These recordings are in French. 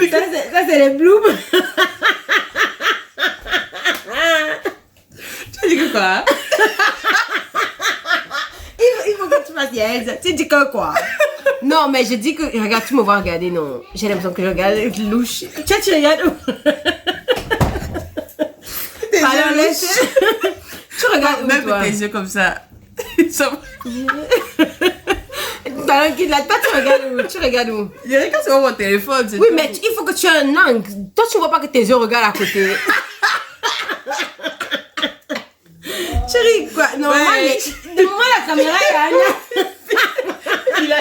Ça, c'est les blooms. Tu dis que quoi? Il faut que tu fasses yes. Tu dis que quoi? Non, mais je dis que... Regarde, tu me vois regarder, non. J'ai l'impression que je regarde avec louche. Tu regardes où? Alors, laisse... Tu regardes où, même toi? tes yeux comme ça. Tranquille, là, toi, tu regardes où? Tu regardes où? Je regarde sur mon téléphone. Oui, mais il faut que tu aies un angle. Toi, tu ne vois pas que tes yeux regardent à côté. Chérie, quoi? Non, Ouais. moi, la caméra, il y a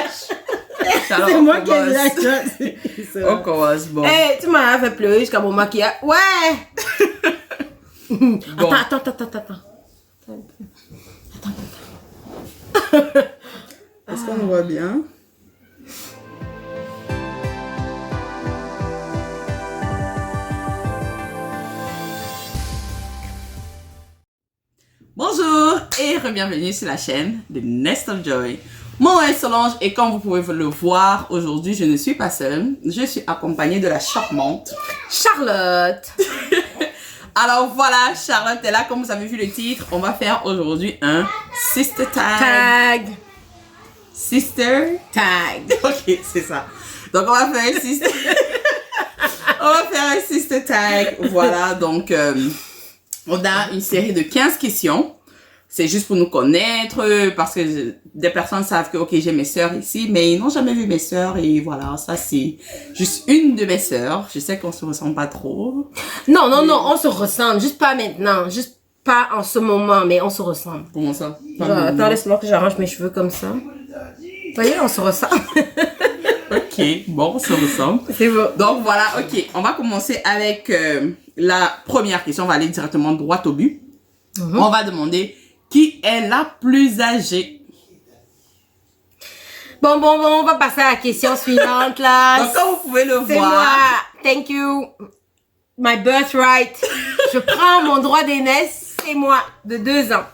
c'est moi qui ai dit la chose. On commence, bon. Hey, tu m'as fait pleurer jusqu'à mon maquillage. Ouais! Bon. Attends. Est-ce qu'on voit bien? Bonjour et bienvenue sur la chaîne de Nest of Joy. Mon nom est Solange et comme vous pouvez le voir, aujourd'hui je ne suis pas seule. Je suis accompagnée de la charmante Charlotte. Alors voilà, Charlotte est là. Comme vous avez vu le titre, on va faire aujourd'hui un Sister Tag. Tag. Sister Tag. Ok, c'est ça. Donc on va faire un Sister... on va faire un Sister Tag. Voilà, donc on a une série de 15 questions. C'est juste pour nous connaître, parce que des personnes savent que, ok, j'ai mes sœurs ici, mais ils n'ont jamais vu mes sœurs, et voilà, ça c'est juste une de mes sœurs. Je sais qu'on se ressemble pas trop. Non, on se ressemble. Juste pas maintenant. Juste pas en ce moment, mais on se ressemble. Comment ça? Attends, laisse-moi que j'arrange mes cheveux comme ça. Vous voyez, on se ressemble. Ok, bon, on se ressemble. C'est bon. Donc voilà, ok, on va commencer avec la première question. On va aller directement droit au but. On va demander qui est la plus âgée. Bon, on va passer à la question suivante, là. Donc comme vous pouvez le C'est moi. voir. Thank you. My birthright. Je prends mon droit d'aînesse. C'est moi, de 2 ans.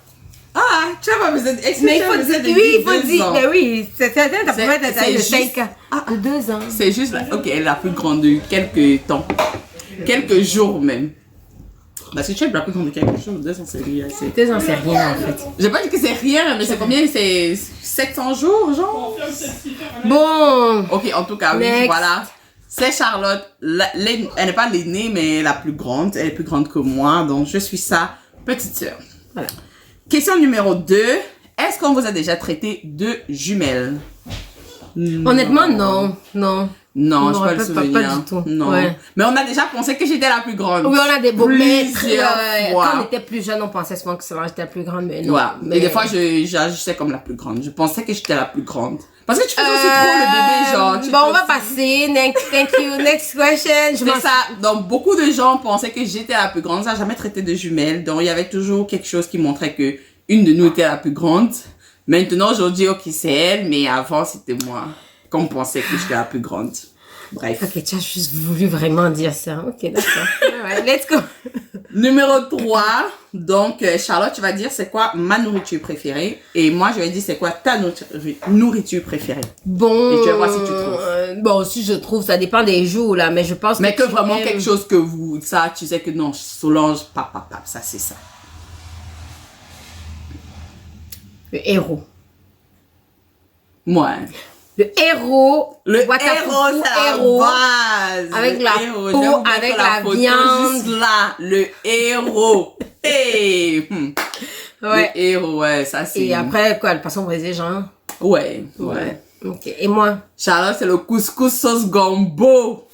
Ah, tu as pas besoin d'expliquer. Mais il faut dire, oui, il faut dire, mais oui, c'est certain, t'as C'est- pas être c'est de juste- 5 ans. Ah. De 2 ans. C'est juste, ok, elle est la plus grande de quelques temps. Quelques jours même. Parce que tu es la plus grande de quelques jours, 2 ans, c'est rien. 2 ans, c'est rien, en fait. J'ai pas dit que c'est rien, mais c'est combien? C'est 700 jours, genre? Bon. Ok, en tout cas, oui, Next. voilà. C'est Charlotte. Elle n'est pas l'aînée, mais la plus grande. Elle est plus grande que moi, donc je suis sa petite sœur. Voilà. Question numéro 2. Est-ce qu'on vous a déjà traité de jumelles? Honnêtement, non. Non, je Non, pas le pas souvenir. du tout. Non. Ouais. Mais on a déjà pensé que j'étais la plus grande. Oui, on a des beaux maîtres. Plusieurs fois. Quand on était plus jeune, on pensait souvent que Solange était la plus grande, mais non. Ouais. Mais Et des fois, j'agissais comme la plus grande. Je pensais que j'étais la plus grande. Parce que tu faisais aussi trop le bébé, genre. Tu Bon, on fais va aussi- passer. Next, thank you. Next question. C'est ça. Donc, beaucoup de gens pensaient que j'étais la plus grande. Ça n'a jamais traité de jumelles. Donc, il y avait toujours quelque chose qui montrait que une de nous était la plus grande. Maintenant, aujourd'hui, ok, c'est elle, mais avant, c'était moi. Qu'on pensait que j'étais la plus grande. Bref. Ok, tu as juste voulu vraiment dire ça. Ok, d'accord. Alright, let's go. Numéro 3. Donc, Charlotte, tu vas dire c'est quoi ma nourriture préférée. Et moi, je vais dire c'est quoi ta nourriture préférée. Bon. Et tu vas voir si tu trouves. Bon, si je trouve, ça dépend des jours, là, mais je pense Mais que tu vraiment aimes quelque chose que vous, ça, tu sais que non, Solange, ça c'est ça. Le héros. Moi. Le héros. Le Watafufu héros, c'est la base. Avec Le la héros. peau, Je vais vous mettre avec la la photo viande. Juste là, le héros. Hey. Ouais. Le héros, ouais, ça c'est. Et après, quoi, le poisson brisé, genre? Ouais. Ok. Et moi? Charlotte, c'est le couscous sauce gombo.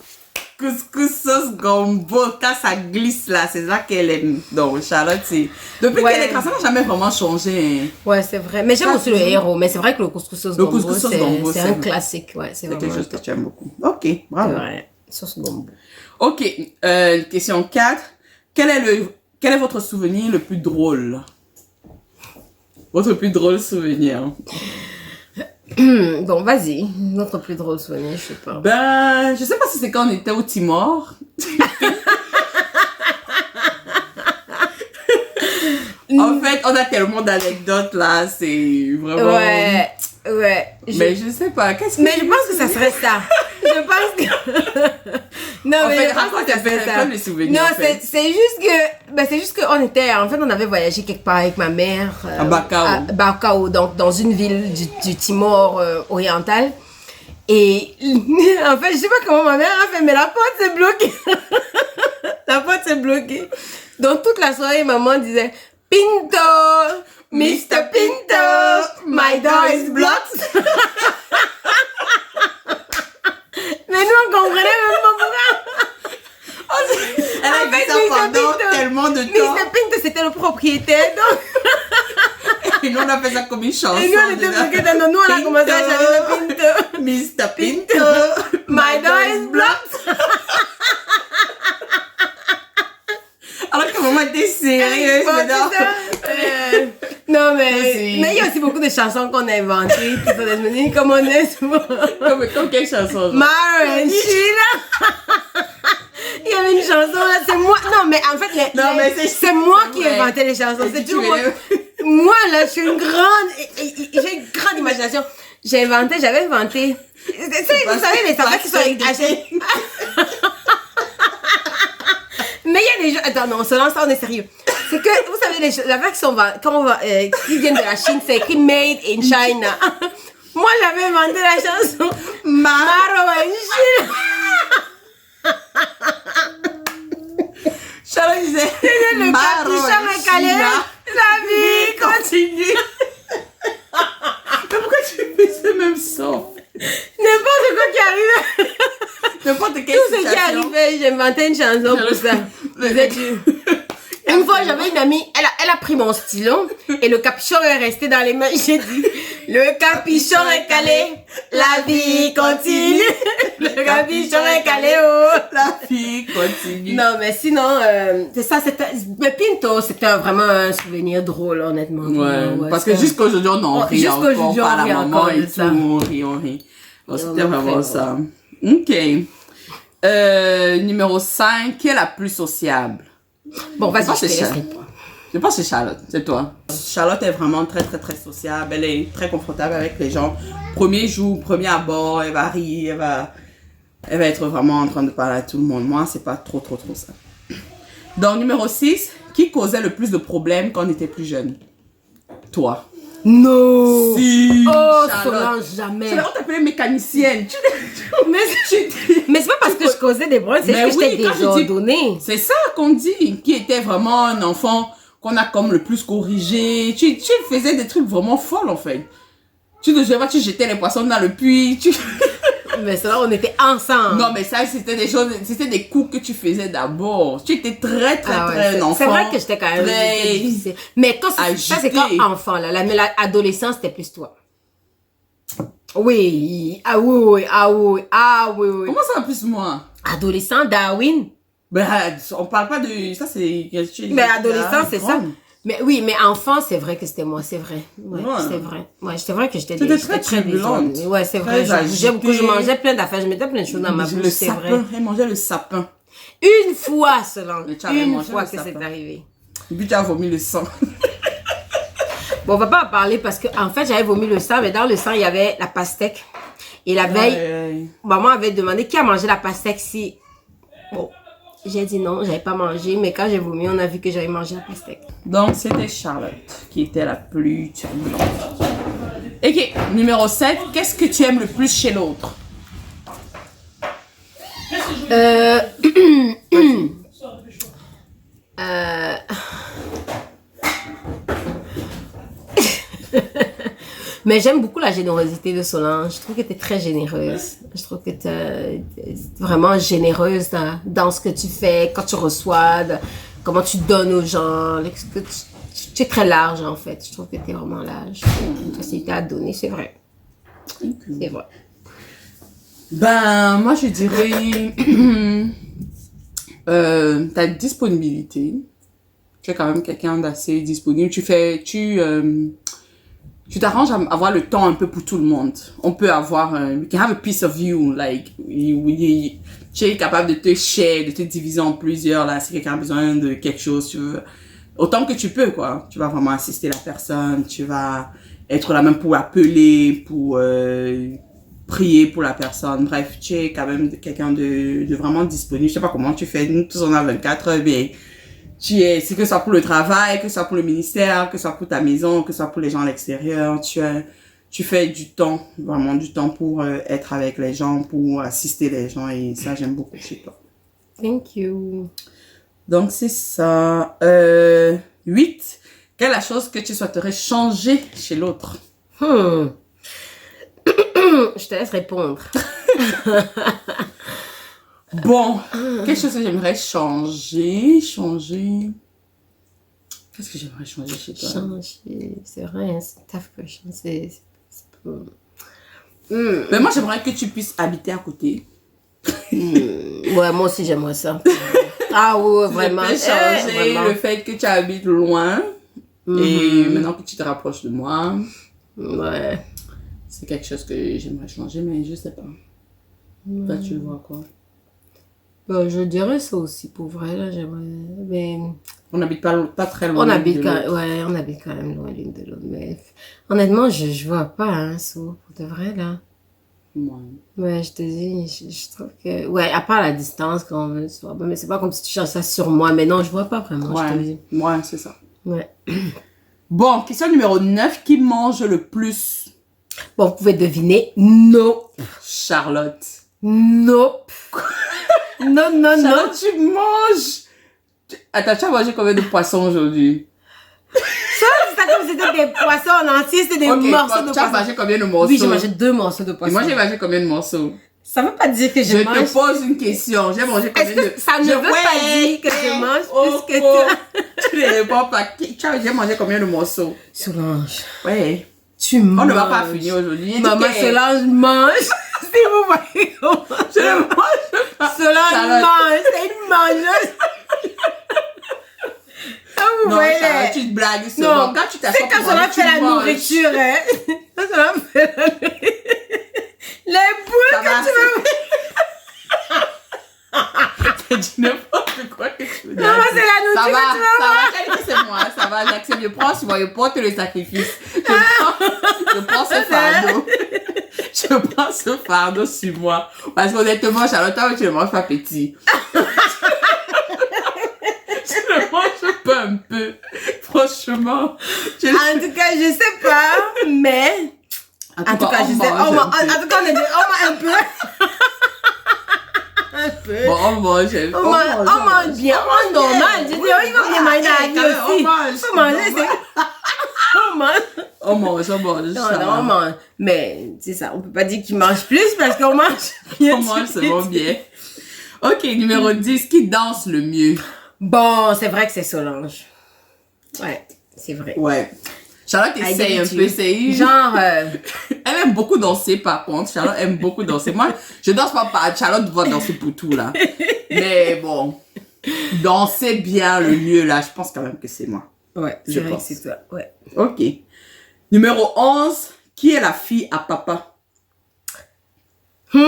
Couscous sauce gombo. Quand ça glisse là, c'est ça qu'elle aime. Donc, Charlotte, c'est. Depuis Ouais. qu'elle est grande, ça n'a jamais vraiment changé. Hein. Ouais, c'est vrai. Mais j'aime Ça, aussi le héros. Mais c'est vrai que le couscous sauce Le gombo, couscous sauce gombo, c'est un classique. Ouais, c'est C'est vraiment quelque chose que top. tu aimes beaucoup. Ok, bravo. Ouais. Sauce gombo. Ok, question 4. Quel est votre souvenir le plus drôle? Votre plus drôle souvenir? Bon, vas-y. Notre plus drôle souvenir, je sais pas. Ben, je sais pas si c'est quand on était au Timor. En fait, on a tellement d'anecdotes là, c'est vraiment... Ouais. Mais je sais pas, qu'est-ce que... Mais je pense que ça serait ça. Je pense que... Non, En mais fait, je pense raconte que un peu c'est ça. comme les souvenirs. Non, en fait. c'est juste que on était, en fait, on avait voyagé quelque part avec ma mère. À Bakau. À Bakau, donc dans une ville du Timor oriental. Et en fait, je sais pas comment ma mère a fait, mais la porte s'est bloquée. La porte s'est bloquée. Donc toute la soirée, maman disait Pinto, Mr. Pinto, my door is blocked. Mais nous, on comprenait même pas pourquoi. Elle a En fait, dit ça Mr. pendant Pinto. tellement de temps. Mr. Pinto, c'était le propriétaire. Donc... Et nous, on a fait ça comme une chanson. Et nous, on était bloqués dans nos... Nous, on a commencé à chanter le Pinto. Mr. Pinto, My door is blocked. Alors que maman était sérieuse, Bon, maintenant. c'est ça. Non, mais il y a aussi beaucoup de chansons qu'on a inventées qui sont devenues comme on est souvent. Comme quelle chanson? Mara and Sheila. Il y avait une chanson là, c'est moi. Non, mais en fait, Non, mais c'est moi qui vrai. inventais les chansons. Et C'est tu toujours moi. veux- Moi, là, je suis une grande. J'ai une grande imagination. J'avais inventé. Tu sais, vous savez, les affaires qui sont achetées. Mais il y a des gens. Attends, non, on se lance, on est sérieux. C'est que, vous savez, les affaires qui sont qui viennent de la Chine, c'est écrit Made in China. Moi, j'avais inventé la chanson Maro and Sheila. Charlotte disait, Le capuchon est calé, la vie continue. Mais pourquoi tu fais ce même son? N'importe quoi qui arrive. N'importe quelle Tout ce qui situation. arrivait, j'ai inventé une chanson pour ça. Une fois, j'avais une amie, elle a pris mon stylo et le capuchon est resté dans les mains. J'ai dit, le capuchon est calé, la vie continue. Le capuchon est calé, oh. La fille continue. Non, mais sinon, c'est ça, mais Pinto, c'était vraiment un souvenir drôle, honnêtement. Ouais, parce que c'était- jusqu'à aujourd'hui, on en rit Jusqu'à encore aujourd'hui, par on la rit maman encore et de tout, ça. on rit. Bon, c'était Vraiment vraiment très ça. Ok. Numéro 5, qui est la plus sociable? Bon, vas-y, Moi, je te c'est laisse cher. répondre. Je pense que c'est Charlotte, c'est toi. Charlotte est vraiment très, très, très sociable. Elle est très confortable avec les gens. Premier jour, premier abord, elle va rire, elle va être vraiment en train de parler à tout le monde. Moi, c'est pas trop ça. Donc, numéro 6, qui causait le plus de problèmes quand on était plus jeune? Toi. Non! Si, Oh, Charlotte. Solange, jamais. C'est là on t'appelait mécanicienne. Mais c'est pas parce que je causais des problèmes, c'est Mais juste que oui, j'étais quand je dis- désordonnée. C'est ça qu'on dit, qui était vraiment un enfant qu'on a comme le plus corrigé. Tu faisais des trucs vraiment folles en fait. Tu ne sais pas, tu jetais les poissons dans le puits. Mais c'est là, on était ensemble. Non, mais ça, c'était des choses, c'était des coups que tu faisais d'abord. Tu étais très, très, Ah ouais, très c'est- un enfant. c'est vrai que j'étais quand même très difficile. Mais quand ça, c'est agité. quand enfant, là. Mais l'adolescence, c'était plus toi. Oui. Ah oui. Comment ça, en plus, moi? Adolescent, Darwin. Ben, on parle pas de, ça, c'est, Mais adolescent, c'est ça. grande. Mais oui, mais enfant, c'est vrai que c'était moi, c'est vrai. Ouais, Ouais. c'est vrai. Ouais, c'est vrai que j'étais T'étais très turbulente. désordonnée. Ouais, c'est Très vrai. Je bougeais beaucoup, je agitée. mangeais plein d'affaires, je mettais plein de choses dans ma bouche, Le c'est sapin, vrai. elle mangeait le sapin. Une fois seulement. Mais tu avais Une mangé fois le que sapin. c'est arrivé. Et puis tu as vomi le sang. Bon, on va pas en parler parce que, en fait, j'avais vomi le sang, mais dans le sang, il y avait la pastèque. Et la veille, maman avait demandé qui a mangé la pastèque si. Bon, j'ai dit non, j'avais pas mangé, mais quand j'ai vomi, on a vu que j'avais mangé la pastèque. Donc, c'était Charlotte qui était la plus turbulente. Ok, numéro 7, qu'est-ce que tu aimes le plus chez l'autre? Mais j'aime beaucoup la générosité de Solange. Je trouve que tu es très généreuse. Je trouve que tu es vraiment généreuse dans ce que tu fais, quand tu reçois, comment tu donnes aux gens. Tu es très large, en fait. Je trouve que tu es vraiment large. Une facilité à donner, c'est vrai. C'est vrai. Ben, moi, je dirais ta disponibilité. Tu es quand même quelqu'un d'assez disponible. Tu t'arranges à avoir le temps un peu pour tout le monde. On peut avoir, we can have a piece of you, like, tu es capable de te share, de te diviser en plusieurs, là, si quelqu'un a besoin de quelque chose, tu veux, autant que tu peux, quoi. Tu vas vraiment assister la personne, tu vas être là même pour appeler, pour prier pour la personne. Bref, tu es quand même quelqu'un de vraiment disponible. Je sais pas comment tu fais. Nous tous on a 24 heures, mais c'est que ce soit pour le travail, que ce soit pour le ministère, que ce soit pour ta maison, que ce soit pour les gens à l'extérieur. Tu fais du temps, vraiment du temps pour être avec les gens, pour assister les gens, et ça, j'aime beaucoup chez toi. Thank you. Donc, c'est ça. 8. Quelle est la chose que tu souhaiterais changer chez l'autre? Je te laisse répondre. Bon, quelque chose que j'aimerais changer. Qu'est-ce que j'aimerais changer chez toi? Changer, c'est vrai, c'est une tough question. Mais moi, j'aimerais que tu puisses habiter à côté. Ouais, moi aussi, j'aimerais ça. Ah ouais, vraiment. Je peux changer vraiment. le fait que tu habites loin. Et maintenant que tu te rapproches de moi. Ouais. C'est quelque chose que j'aimerais changer, mais je sais pas. Toi, tu le vois quoi? Bah, je dirais ça aussi, pour vrai, là, j'aimerais... Mais... On n'habite pas très loin. On habite quand même loin l'une de l'autre, mais... Honnêtement, je vois pas, hein, ça, pour de vrai, là. Ouais. Ouais, je te dis, je trouve que... Ouais, à part la distance, quand on veut, mais c'est pas comme si tu cherches ça sur moi, mais non, je vois pas vraiment, je te dis. Ouais, c'est ça. Ouais. Bon, question numéro 9. Qui mange le plus? Bon, vous pouvez deviner, nope. Charlotte. Nope. Non, non, non. Charlotte, tu manges. Attends, tu as mangé combien de poissons aujourd'hui? Ça, c'est pas comme si c'était des poissons en entier, c'était des morceaux de tu as poisson. mangé combien de morceaux? Oui, j'ai mangé 2 morceaux de Et poisson. moi, j'ai mangé combien de morceaux? Ça veut pas dire que je Je mange. te pose une question. J'ai mangé combien Est-ce que ça ne veut pas dire que je mange plus que toi? Tu ne réponds pas. J'ai mangé combien de morceaux? Solange, Ouais. tu manges. On ne va pas finir aujourd'hui. Maman, Solange mange. Si vous voyez comment. Je ne mange pas. Solange Charlotte. mange. C'est une mangeuse. Ah, vous Non, voyez. Charlotte, tu te blagues Non, seulement. Quand tu c'est t'assois quand pour Solange manger, fait la tu manges. nourriture, hein. Quand Solange fait la nourriture. Les boules Ça que va, tu veux. Tu dis n'importe quoi que tu veux dire. Maman, c'est la Ça nourriture va, que tu veux. ça va, quel que c'est moi, ça va, j'accepte, je prends sur moi, je porte le sacrifice. Je prends ce fardeau. Je prends ce fardeau sur moi. Parce qu'honnêtement, Charlotte, toi, tu ne manges pas petit. Tu ne manges pas un peu. Franchement. En tout cas, je sais pas, mais... En tout cas, je sais. En tout cas, on mange un peu. Un peu. Bon, on mange. On mange bien. On mange normal. Je dis, il va bien manger à la vie aussi. On mange. Faut manger, c'est... On mange. On mange. Non, on mange. Mais, c'est ça. On peut pas dire qu'il mange plus parce qu'on mange bien. On mange seulement bien. Ok, numéro 10. Qui danse le mieux? Bon, c'est vrai que c'est Solange. Ouais, c'est vrai. Ouais. Charlotte essaye un peu, c'est genre... Elle aime beaucoup danser, par contre. Charlotte aime beaucoup danser. Moi, je danse pas. Charlotte va danser pour tout, là. Mais bon, danser bien le mieux, là, je pense quand même que c'est moi. Ouais, je c'est vrai pense. que c'est toi. Ouais. Ok. Numéro 11. Qui est la fille à papa? I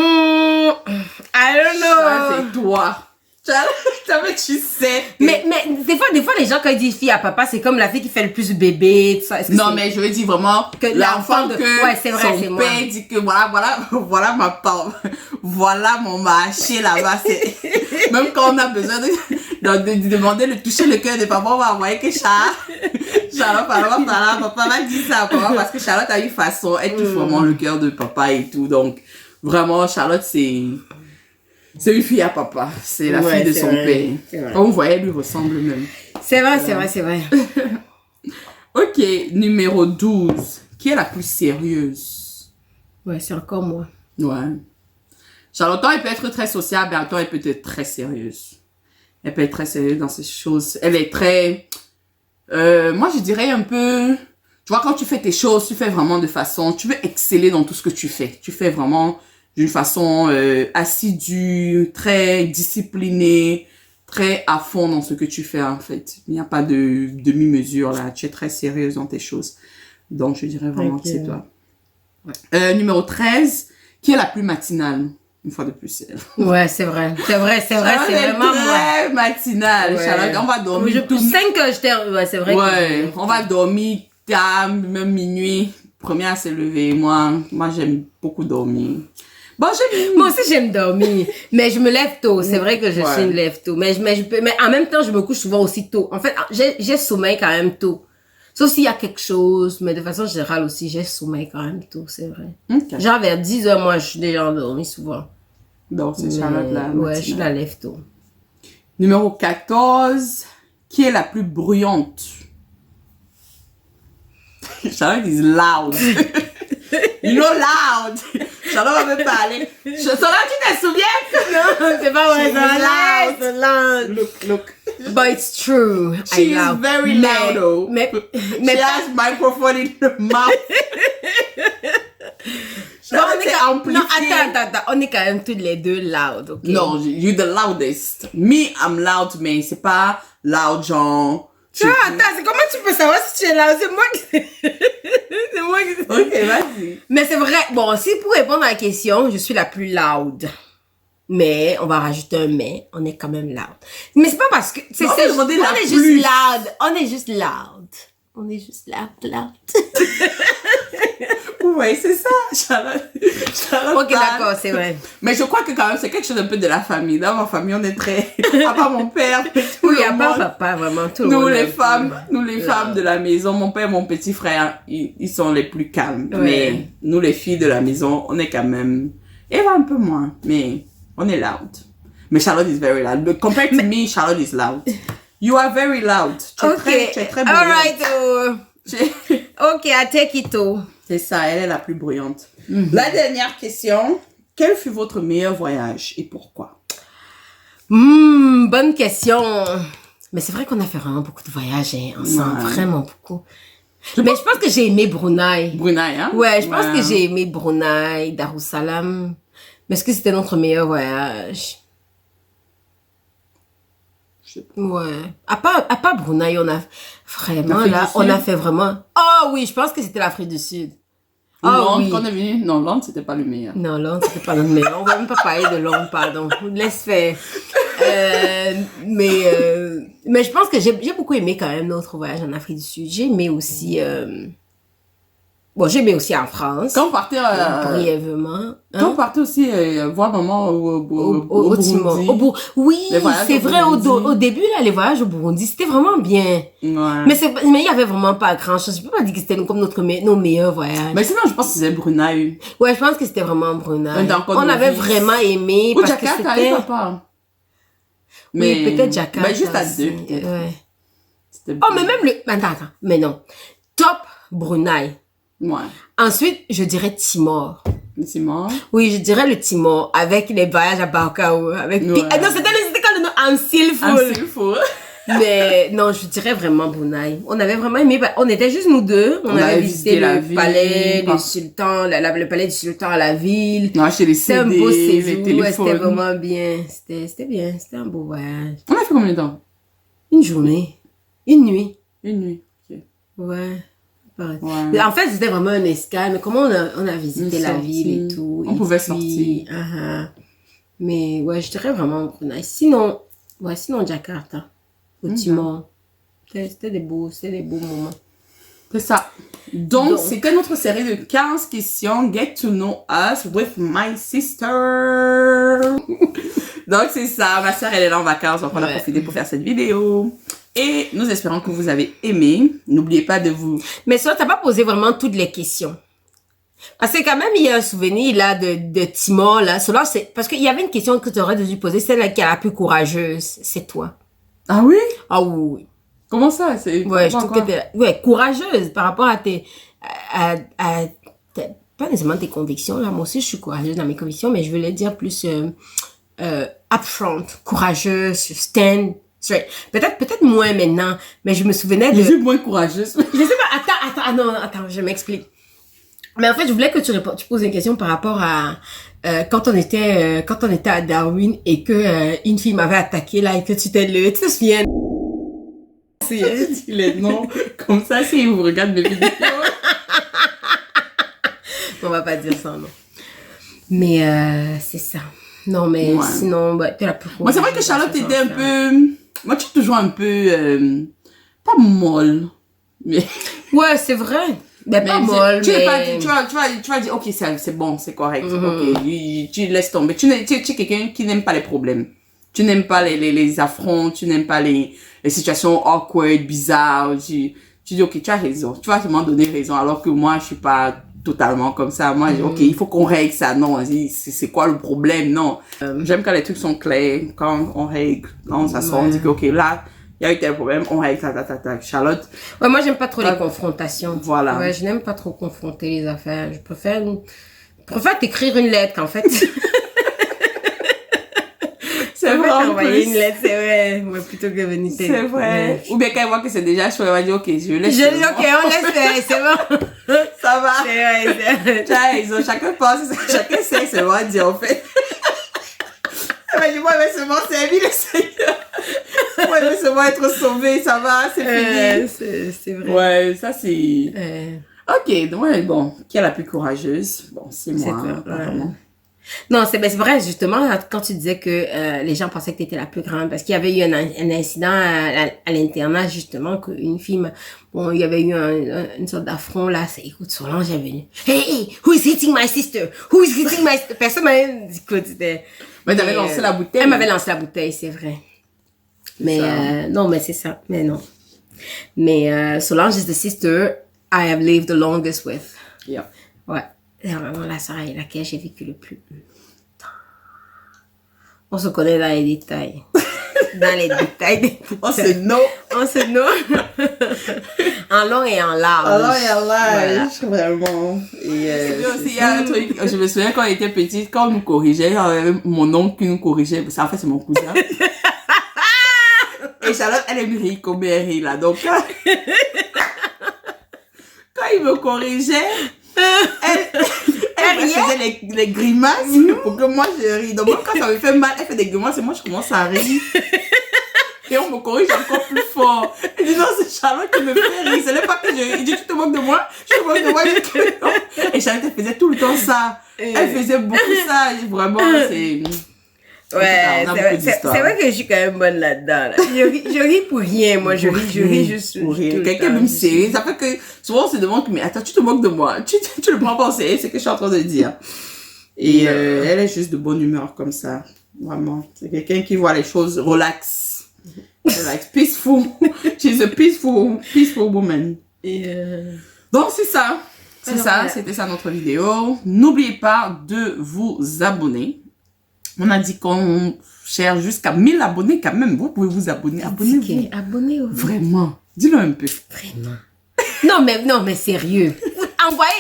don't know. Ça, c'est toi. Charlotte, tu sais. Mais des fois, les gens, quand ils disent fille à papa, c'est comme la fille qui fait le plus de bébés, tout ça. Est-ce que Non, c'est- mais je veux dire vraiment Que l'enfant de- que Ouais, c'est vrai, c'est son moi. père dit que voilà ma part, voilà mon marché là-bas. C'est... Même quand on a besoin de demander de toucher le cœur de papa, on va envoyer que Charlotte, papa va dire ça à papa parce que Charlotte a une façon, elle touche vraiment le cœur de papa et tout. Donc, vraiment, Charlotte, c'est une fille à papa. C'est la Ouais, fille de c'est son vrai, père. c'est vrai. Comme vous voyez, elle lui ressemble même. C'est vrai, c'est vrai, c'est vrai. Ok, numéro 12. Qui est la plus sérieuse? Ouais, c'est encore moi. Ouais. Charlotte, elle peut être très sociable, mais en même temps, elle peut être très sérieuse. Elle peut être très sérieuse dans ces choses. Elle est très... moi, je dirais un peu... Tu vois, quand tu fais tes choses, tu fais vraiment de façon... Tu veux exceller dans tout ce que tu fais. Tu fais vraiment d'une façon assidue, très disciplinée, très à fond dans ce que tu fais, en fait. Il n'y a pas de demi-mesure, là. Tu es très sérieuse dans tes choses. Donc, je dirais vraiment que c'est toi. Ouais. Numéro 13, qui est la plus matinale? Une fois de plus, c'est elle. Ouais, c'est vrai. C'est vrai, c'est vrai, c'est vraiment moi. très matinale, Ouais. Charlotte. On va dormir Pour 5 heures, j'étais... Ouais, c'est vrai. Ouais, on va dormir calme, même minuit. première à se lever. Moi, j'aime beaucoup dormir. Bon, Moi aussi, j'aime dormir. Mais je me lève tôt. C'est vrai que je suis une lève tôt. Mais en même temps, je me couche souvent aussi tôt. En fait, j'ai sommeil quand même tôt. Sauf s'il y a quelque chose. Mais de façon générale aussi, j'ai sommeil quand même tôt. C'est vrai. Okay. Genre vers 10 heures, moi, je suis déjà endormie souvent. Donc, c'est Charlotte là. Ouais, je la lève tôt. Numéro 14. Qui est la plus bruyante? Charlotte is loud. You know loud. Charlotte va me parler. Solange, tu te souviens? Non, c'est pas vrai. C'est loud. Look. But it's true. She is very loud though. She has microphone in the mouth. Attends. On est quand même toutes les deux loud, ok? Non, you're the loudest. Me, I'm loud, mais c'est pas loud genre... Attends, comment tu peux savoir si tu es loud? C'est moi qui... C'est moi qui... Ok, vas-y. Mais c'est vrai. Bon, si pour répondre à la question, je suis la plus loud. Mais, on va rajouter un mais, on est quand même loud. Mais c'est pas parce que... On est juste loud. On est juste loud. On est juste loud. Oui, c'est ça, Charlotte. Ok, d'accord, c'est vrai. Mais je crois que quand même, c'est quelque chose un peu de la famille. Dans ma famille, on est très... À part mon père, oui, à part papa, vraiment, tout le monde. Nous, les femmes de la maison, mon père et mon petit frère, ils sont les plus calmes. Ouais. Mais nous, les filles de la maison, on est quand même... Eva, un peu moins, mais on est loud. Mais Charlotte is very loud. But compared to me, Charlotte is loud. You are very loud. Tu es très bruyante. All right, ok, I take it all. C'est ça, elle est la plus bruyante. La dernière question. Quel fut votre meilleur voyage et pourquoi? Bonne question. Mais c'est vrai qu'on a fait vraiment beaucoup de voyages ensemble. Ouais. Vraiment beaucoup. Mais je pense que j'ai aimé Brunei. Brunei, hein? Ouais, je pense que j'ai aimé Brunei, Darussalam. Mais est-ce que c'était notre meilleur voyage? Je sais pas. Ouais. À part Brunei, on a vraiment, L'Afrique là, du on Sud? a fait vraiment... Oh oui, je pense que c'était l'Afrique du Sud. Londres, oui. quand on est venu, non, Londres, c'était pas le meilleur. Non, Londres, c'était pas notre meilleur. On va même pas parler de Londres, pardon. Laisse faire. Mais je pense que j'ai beaucoup aimé quand même notre voyage en Afrique du Sud. J'ai aimé aussi... j'ai aimé aussi en France. Quand on partait, brièvement. quand on partait aussi voir maman au Timor. Burundi. Oui, Les voyages c'est au vrai, Burundi. au début, là, les voyages au Burundi, c'était vraiment bien. Ouais. Mais il y avait vraiment pas grand chose. Je peux pas dire que c'était comme nos meilleurs voyages. Mais sinon, je pense que c'était Brunei. Ouais, je pense que c'était vraiment Brunei. On On avait vit. vraiment aimé Ou parce que Jakarta, c'était... papa. Oui, peut-être Jakarta. Mais juste à aussi. deux, peut-être. Ouais. C'était Oh, mais même le... Attends. Mais non. Top, Brunei. Ouais. Ensuite, je dirais Timor. C'est mort. Oui, je dirais le Timor avec les voyages à Bakau. Avec... Ouais. Non, c'était quand le nom Amsilful. C'est faux. Mais non, je dirais vraiment Brunei. On avait vraiment aimé. On était juste nous deux. On avait visité la le ville. palais du sultan, le palais du sultan à la ville. On a acheté les C'était un CD, beau les séjour. Ouais, téléphones. c'était vraiment bien. C'était bien. C'était un beau voyage. On a fait combien de temps? Une journée. Une nuit. Une nuit. Ok. Ouais. Pareil. Ouais. En fait, c'était vraiment un escale. Mais comment on a visité Une la sortie. ville et tout. On pouvait sortir. Mais ouais, je dirais vraiment Brunei. Sinon Jakarta. Au Timor. C'était des beaux moments. C'est ça. Donc, c'était notre série de 15 questions. Get to know us with my sister. Donc, c'est ça. Ma soeur, elle est là en vacances. Donc, on a profité pour faire cette vidéo. Et nous espérons que vous avez aimé. N'oubliez pas de vous... Mais ça, t'as pas posé vraiment toutes les questions. Parce que quand même, il y a un souvenir, là, de Timor, là. Cela, c'est, parce qu'il y avait une question que tu aurais dû poser, celle qui est la plus courageuse. C'est toi. Ah oui? Ah oui. Comment ça? C'est... Ouais, je trouve que t'es, courageuse par rapport à pas nécessairement tes convictions, là. Moi aussi, je suis courageuse dans mes convictions, mais je voulais dire plus, upfront, courageuse, stand straight. Peut-être moins maintenant, mais je me souvenais de... Je suis moins courageuse. Je sais pas, attends, je m'explique. Mais en fait, je voulais que tu poses une question par rapport à quand on était à Darwin et que une fille m'avait attaqué là et que tu te souviens? Je dis les noms comme ça si vous regardez mes vidéos. On va pas dire ça, non. Mais c'est ça. Non, mais sinon, t'es la plus cool. Moi, c'est vrai que Charlotte était un peu... Moi, tu es toujours un peu... pas molle. Mais... Ouais, c'est vrai. Mais pas molle, tu mais... vas pas dire, tu vas dire, ok, c'est bon, c'est correct, ok, tu laisses tomber. Tu es quelqu'un qui n'aime pas les problèmes. Tu n'aimes pas les affronts, tu n'aimes pas les situations awkward, bizarres. Tu dis, ok, tu as raison. Tu vas seulement donner raison, alors que moi, je suis pas totalement comme ça. Moi, je dis, ok, il faut qu'on règle ça. Non, c'est quoi le problème? Non. J'aime quand les trucs sont clairs, quand on règle, quand on s'assoit, on dit que, ok, là, il y a eu tel problème, on règle, Charlotte. Ouais, moi, j'aime pas trop les confrontations. Voilà. Ouais, je n'aime pas trop confronter les affaires. Je préfère t'écrire une lettre, en fait. C'est vrai, envoyer une lettre, c'est vrai. Ouais, plutôt que venir c'est vrai. Ouais. Ou bien quand il voit que c'est déjà chaud, il va dire, ok, je laisse. Je dis, ok, on laisse faire, c'est bon. Ça va. C'est vrai, tu as raison, chacun pense, chacun sait, c'est moi dire, en fait. Mais moi, je vais seulement servir le Seigneur. Moi, je vais seulement être sauvé, ça va, c'est fini. C'est vrai. Ouais, ça c'est... Ok, donc ouais, bon, qui est la plus courageuse? Bon, c'est moi, apparemment. Non, c'est vrai, justement, quand tu disais que les gens pensaient que tu étais la plus grande, parce qu'il y avait eu un incident à l'internat, justement, qu'une fille, bon, il y avait eu une sorte d'affront, là, écoute, Solange est venue. Hey, who is hitting my sister? Who is hitting my sister? Personne m'a dit, écoute, c'était... Mais t'avais lancé la bouteille. Elle m'avait lancé la bouteille, c'est vrai. Mais, non, mais c'est ça, mais non. Mais Solange is the sister I have lived the longest with. Yeah. Ouais. C'est vraiment la sœur avec laquelle j'ai vécu le plus. On se connaît dans les détails. Dans les détails. On se nomme. On se nomme. En long et en large. En long et en large, voilà. Vraiment. Et aussi, il y a un truc, je me souviens quand on était petite, quand on nous corrigeait, mon oncle qui nous corrigeait, en fait c'est mon cousin. Et Charlotte, elle aime rire comme elle rit là. Donc, quand il me corrigeait, elle faisait les grimaces pour que moi je ris. Donc, quand ça me fait mal, elle fait des grimaces et moi je commence à rire. Et on me corrige encore plus fort. Elle dit non, c'est Charlotte qui me fait rire. Ce n'est pas que je ris. Il dit tu te moques de moi. Je te moque de moi. Je dis que non. Et Charlotte, elle faisait tout le temps ça. Elle faisait beaucoup ça. Vraiment, c'est... Ouais, c'est vrai que je suis quand même bonne là-dedans. Là. Je ris pour rien, moi. Je ris juste pour rien. Quelqu'un me sérieux. Ça fait que souvent on se demande, mais attends, tu te moques de moi. Tu le prends pas au sérieux, c'est ce que je suis en train de dire. Et elle est juste de bonne humeur comme ça. Vraiment. C'est quelqu'un qui voit les choses relax. Relax. Peaceful. She's a peaceful woman. Donc c'est ça. C'est ça. C'était ça notre vidéo. N'oubliez pas de vous abonner. On a dit qu'on cherche jusqu'à 1000 abonnés quand même. Vous pouvez vous abonner. Abonnez-vous. Abonnez-vous. Vraiment. Dis-le un peu. Vraiment. Non, mais sérieux.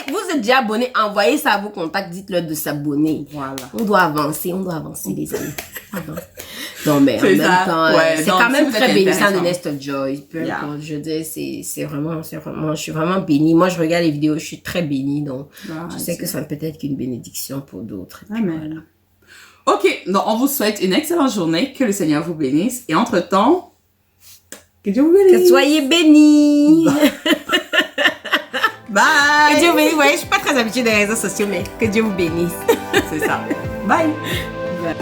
Vous êtes déjà abonné. Envoyez ça à vos contacts. Dites-leur de s'abonner. Voilà. On doit avancer, les amis. Non, mais en même temps, c'est quand même très bénissant de Nest of Joy. Peu importe, je dis, c'est vraiment, je suis vraiment bénie. Moi, je regarde les vidéos, je suis très bénie. Donc, je sais que ça peut être qu'une bénédiction pour d'autres. Amen. Voilà. Ok, donc on vous souhaite une excellente journée, que le Seigneur vous bénisse, et entre-temps, que Dieu vous bénisse. Que soyez bénis. Bye. Que Dieu vous bénisse. Ouais, je suis pas très habituée des réseaux sociaux, mais que Dieu vous bénisse. C'est ça. Bye. Bye.